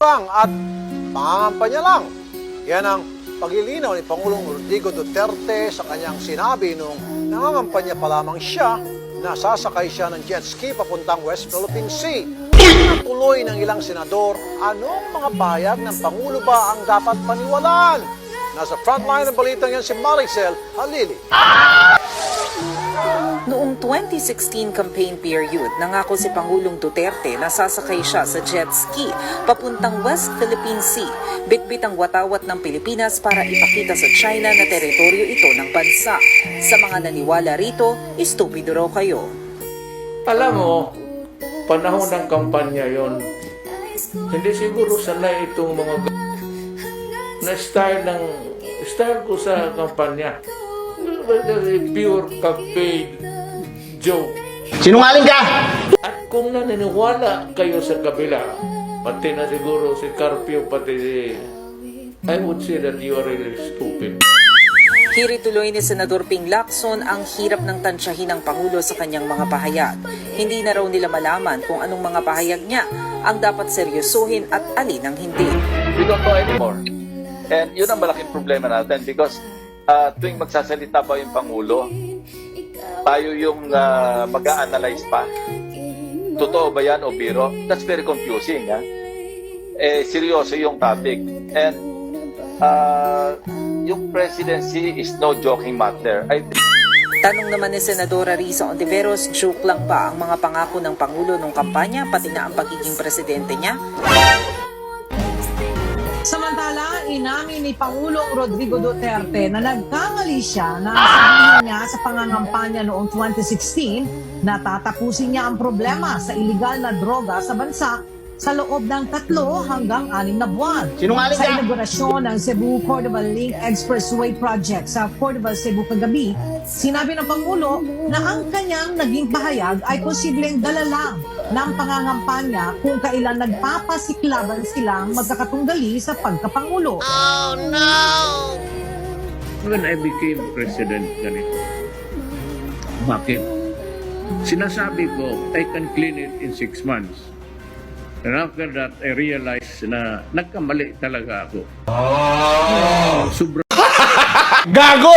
at pangangampanya lang. Yan ang paglilinaw ni Pangulong Rodrigo Duterte sa kanyang sinabi nung nangangampanya pa lamang siya na sasakay siya ng jet ski papuntang West Philippine Sea. Tuloy ng ilang senador, anong mga pahayag ng Pangulo ba ang dapat paniwalaan? Nasa frontline ng balitang yan si Maricel Halili. Noong 2016 campaign period, nangako si Pangulong Duterte na sasakay siya sa jet ski papuntang West Philippine Sea, bitbit ang watawat ng Pilipinas para ipakita sa China na teritoryo ito ng bansa. Sa mga naniwala rito, istupido raw kayo. Alam mo, panahon ng kampanya yon, hindi siguro sanay itong mga na style ko sa kampanya. Pure campaign joke. Sinungaling ka! At kung naniniwala kayo sa kabila, pati na siguro si Carpio, pati I would say that you are really stupid. Hiri tuloy ni Senador Ping Lacson ang hirap ng tansyahin ng Pangulo sa kanyang mga pahayag. Hindi na raw nila malaman kung anong mga pahayag niya ang dapat seryosohin at alin ang hindi. We don't know anymore. And yun ang malaking problema natin because tuwing magsasalita pa yung Pangulo, tayo yung mag-a-analyze pa. Totoo ba yan o biro? That's very confusing. Seryoso yung topic. And yung presidency is no joking matter. Tanong naman ni Senadora Risa Ontiveros, joke lang ba ang mga pangako ng Pangulo nung kampanya pati na ang pagiging presidente niya? Samantala, inamin ni Pangulong Rodrigo Duterte na nagkamali siya na sabihin niya sa pangangampanya noong 2016 na tatapusin niya ang problema sa iligal na droga sa bansa sa loob ng 3 hanggang 6 na buwan. Sinungaling Sa ka! inaugurasyon ng Cebu-Cordova Link Expressway Project sa Cordova, Cebu kagabi, sinabi ng Pangulo na ang kanyang naging pahayag ay posibleng dala lang ng pangangampanya kung kailan nagpapasiklaban silang magkakatunggali sa pagkapangulo. Oh no! When I became president, ganito. Bakit? Sinasabi ko, I can clean it in 6 months. And after that, I realized na nagkamali talaga ako. Sobrang Gago!